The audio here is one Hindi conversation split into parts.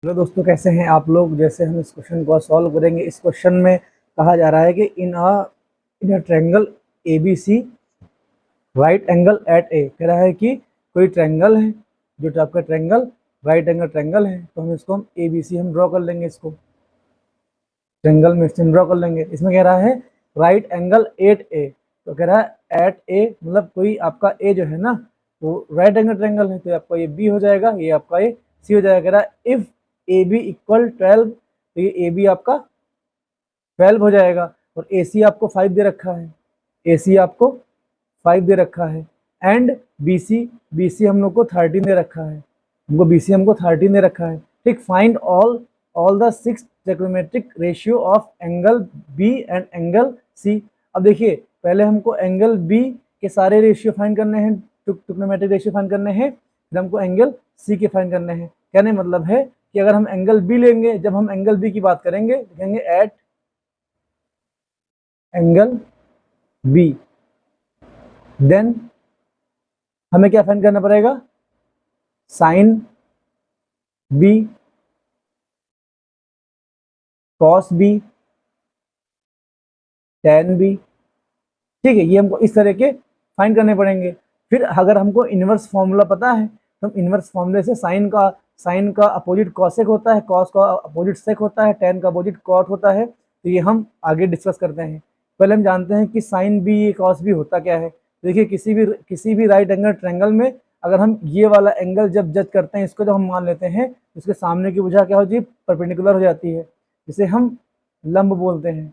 हेलो दोस्तों, कैसे हैं आप लोग। जैसे हम इस क्वेश्चन को सॉल्व करेंगे। इस क्वेश्चन में कहा जा रहा है कि in a triangle A B C right angle at A. कह रहा है कि कोई ट्रायंगल है, जो टाइप का ट्रायंगल राइट एंगल ट्रायंगल है, तो हम ए बी सी हम ड्रॉ कर लेंगे। इसको ट्रायंगल में से ड्रॉ कर लेंगे। इसमें कह रहा है राइट एंगल एट ए, तो कह रहा है एट ए मतलब कोई आपका ए जो है ना, वो राइट एंगल ट्रायंगल है, तो आपका ये बी हो जाएगा, ये आपका ये सी हो जाएगा। कह रहा है इफ ए बी इक्वल 12, तो ये ए बी आपका 12 हो जाएगा, और ए सी आपको 5 दे रखा है, ए सी आपको 5 दे रखा है, एंड बी सी हम लोग को 13 दे रखा है, हमको बी सी हमको 13 दे रखा है। ठीक, find all the 6 trigonometric ratio of angle B and angle C. अब देखिए, पहले हमको एंगल बी के सारे रेशियो फाइंड करने हैं, ट्रिग्नोमेट्रिक रेशियो फाइंड करने हैं, फिर हमको एंगल सी के फाइंड करने हैं। कहने मतलब है कि अगर हम एंगल बी लेंगे, जब हम एंगल बी की बात करेंगे, लिखेंगे एट एंगल बी, देन हमें क्या फाइंड करना पड़ेगा, sine B, cos B, tan B. ठीक है, ये हमको इस तरह के फाइंड करने पड़ेंगे। फिर अगर हमको इनवर्स फॉर्मूला पता है, तो हम इनवर्स फॉर्मूले से साइन का अपोजिट कॉसेक होता है, कॉस का अपोजिट सेक होता है, टेन का अपोजिट कॉट होता है। तो ये हम आगे डिस्कस करते हैं। पहले हम जानते हैं कि साइन बी कॉस बी होता क्या है। देखिए, किसी भी राइट एंगल ट्रायंगल में अगर हम ये वाला एंगल जब जज करते हैं, इसको जब हम मान लेते हैं, तो उसके सामने की भुजा क्या हो जाती है, परपेंडिकुलर हो जाती है, जिसे हम लंब बोलते हैं।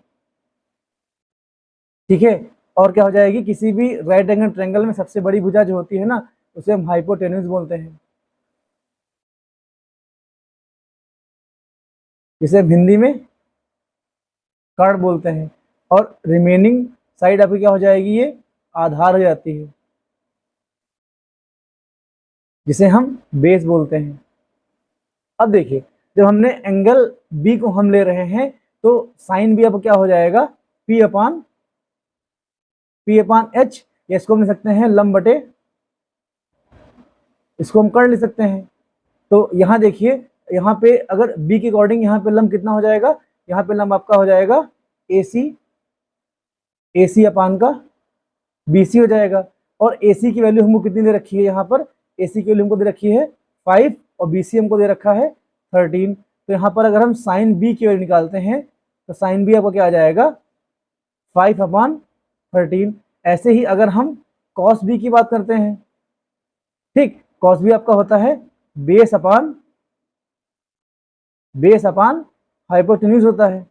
ठीक है, और क्या हो जाएगी, किसी भी राइट एंगल ट्रायंगल में सबसे बड़ी भुजा जो होती है ना, उसे हम हाइपोटेन्यूज बोलते हैं, जिसे हम हिंदी में कर्ण बोलते हैं। और रिमेनिंग साइड आपकी क्या हो जाएगी, ये आधार हो जाती है, जिसे हम बेस बोलते हैं। अब देखिए, जब हमने एंगल बी को हम ले रहे हैं, तो साइन बी अब क्या हो जाएगा, पी अपान एच, या इसको हम ले सकते हैं लंब बटे, इसको हम कर ले सकते हैं। तो यहाँ देखिए, यहाँ पे अगर बी के अकॉर्डिंग यहाँ पे लंब कितना हो जाएगा, यहाँ पे लंब आपका हो जाएगा ए सी अपान का बी सी हो जाएगा। और ए सी की वैल्यू हमको कितनी दे रखी है, यहाँ पर ए सी की वैल्यू हमको दे रखी है 5, और बी सी हमको दे रखा है 13। तो यहाँ पर अगर हम साइन बी की वैल्यू निकालते हैं, तो साइन बी आपका क्या आ जाएगा, 5/13। ऐसे ही अगर हम कॉस बी की बात करते हैं, ठीक, कॉस बी आपका होता है बेस अपान हाइपोटेन्यूज होता है।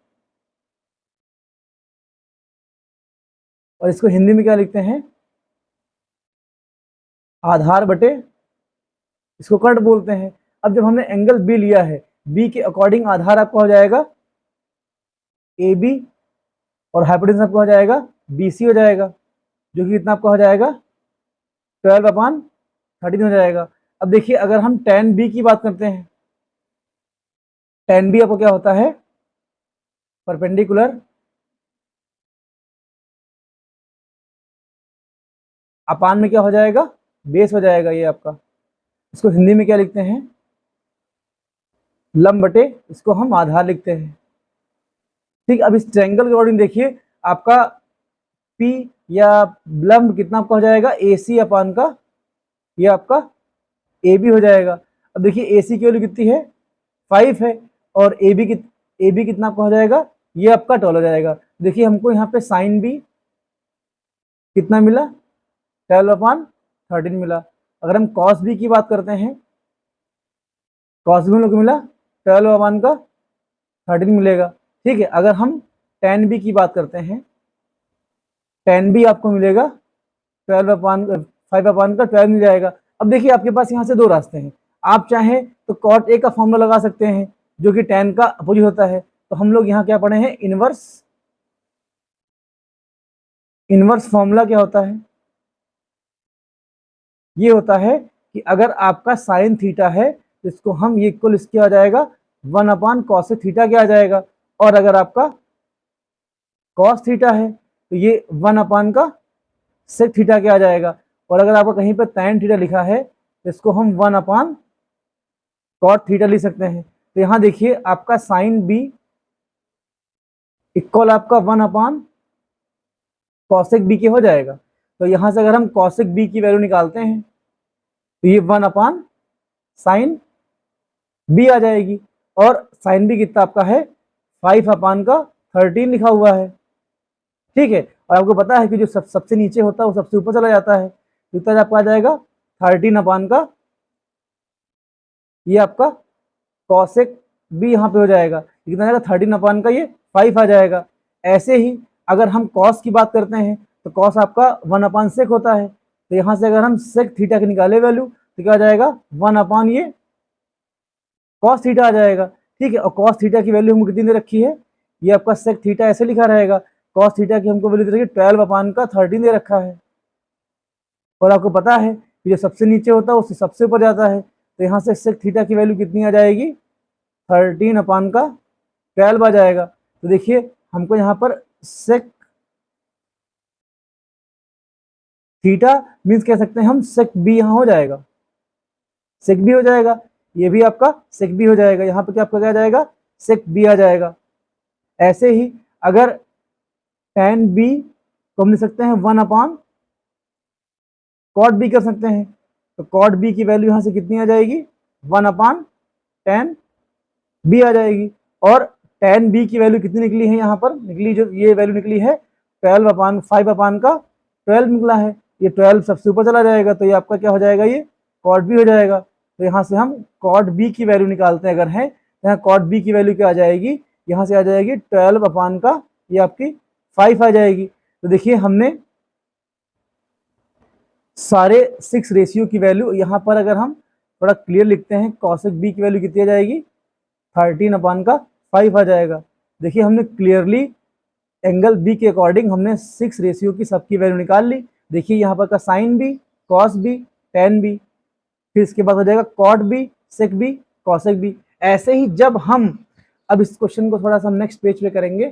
और इसको हिंदी में क्या लिखते हैं, आधार बटे, इसको कट बोलते हैं। अब जब हमने एंगल बी लिया है, बी के अकॉर्डिंग आधार आपका हो जाएगा ए बी, और हाइपोटेन्यूज आपका हो जाएगा बी सी हो जाएगा, जो कि कितना आपका हो जाएगा 12/13 हो जाएगा। अब देखिए, अगर हम टेन बी की बात करते हैं, टेन बी आपको क्या होता है, परपेंडिकुलर अपान में क्या हो जाएगा, बेस हो जाएगा ये आपका। इसको हिंदी में क्या लिखते हैं, लंब बटे, इसको हम आधार लिखते हैं। ठीक, अब इस ट्रायंगल के अकॉर्डिंग देखिए, आपका पी या लंब कितना आपका हो जाएगा, ए सी अपान का ये आपका ए बी हो जाएगा। अब देखिए, ए सी की वैल्यू कितनी है, 5 है, और ए बी कितना आपका हो जाएगा, ये आपका 12 हो जाएगा। देखिए, हमको यहाँ पे साइन बी कितना मिला, 12/13 मिला। अगर हम कॉस बी की बात करते हैं, कॉस बी हम लोग को मिला 12/13 मिलेगा। ठीक है, अगर हम टेन बी की बात करते हैं, टेन बी आपको मिलेगा 5/12 मिल जाएगा। अब देखिए, आपके पास यहाँ से दो रास्ते हैं। आप चाहें तो कॉट ए का फॉर्मूला लगा सकते हैं, जो कि टेन का अपोजिट होता है। तो हम लोग यहाँ क्या पढ़े हैं, इनवर्स फॉर्मूला क्या होता है, ये होता है कि अगर आपका साइन थीटा है, तो इसको हम ये इक्वल इसके आ जाएगा 1/cos थीटा क्या आ जाएगा, और अगर आपका कॉस थीटा है, तो ये 1 का सेक थीटा क्या आ जाएगा। और अगर आपका कहीं पर tan थीटा लिखा है, तो इसको हम 1/cot थीटा लिख सकते हैं। तो यहाँ देखिए आपका साइन बी इक्वल आपका 1 कॉसेक बी के हो जाएगा। तो यहाँ से अगर हम कॉसेक बी की वैल्यू निकालते हैं तो ये 1 साइन बी आ जाएगी, और साइन बी कितना आपका है 5/13 लिखा हुआ है, ठीक है। और आपको पता है कि जो सबसे नीचे होता है वो सबसे ऊपर चला जाता है, तो इतना आपका आ जाएगा 13 ये आपका कॉसेक बी यहाँ पे हो जाएगा, कितना आएगा 13 ये 5 आ जाएगा। ऐसे ही अगर हम कॉस की बात करते हैं तो कॉस आपका 1/sec होता है, तो यहाँ से अगर हम सेक थीटा की निकाले वैल्यू तो क्या आ जाएगा 1 ये कॉस थीटा आ जाएगा, ठीक है। और कॉस थीटा की वैल्यू हमको कितनी दे रखी है, ये आपका सेक थीटा ऐसे लिखा रहेगा, कॉस थीटा की हमको वैल्यू दे रखी है 12/13 दे रखा है। और आपको पता है कि जो सबसे नीचे होता है उससे सबसे ऊपर जाता है, तो यहाँ से सेक थीटा की वैल्यू कितनी आ जाएगी 13/12 आ जाएगा। तो देखिए हमको यहाँ पर सेक थीटा मीन्स कह सकते हैं हम सेक बी यहाँ हो जाएगा, सेक बी हो जाएगा, ये भी आपका सेक बी हो जाएगा, यहाँ पे क्या आपका क्या आ जाएगा सेक बी आ जाएगा। ऐसे ही अगर tan बी को हम लिख सकते हैं 1 कॉट बी कर सकते हैं, तो कॉट बी की वैल्यू यहाँ से कितनी आ जाएगी 1/tan बी आ जाएगी। और tan बी की वैल्यू कितनी निकली है, यहाँ पर निकली जो ये वैल्यू निकली है 5/12 निकला है, ये 12 सबसे ऊपर चला जाएगा, तो ये आपका क्या हो जाएगा ये कॉट बी हो जाएगा। तो यहाँ से हम कॉट बी की वैल्यू निकालते हैं अगर है, तो यहाँ कॉट बी की वैल्यू क्या आ जाएगी, यहाँ से आ जाएगी 12 ये आपकी 5 आ जाएगी। तो देखिए हमने सारे 6 रेशियो की वैल्यू यहाँ पर अगर हम थोड़ा क्लियर लिखते हैं, कॉसेक बी की वैल्यू कितनी आ जाएगी 13/5 आ जाएगा। देखिए हमने क्लियरली एंगल बी के अकॉर्डिंग हमने 6 रेशियो की सबकी वैल्यू निकाल ली। देखिए यहाँ पर का sine B, cos B, tan B, फिर इसके बाद हो जाएगा cot B, sec B, cosec B. ऐसे ही जब हम अब इस क्वेश्चन को थोड़ा सा नेक्स्ट पेज पे करेंगे,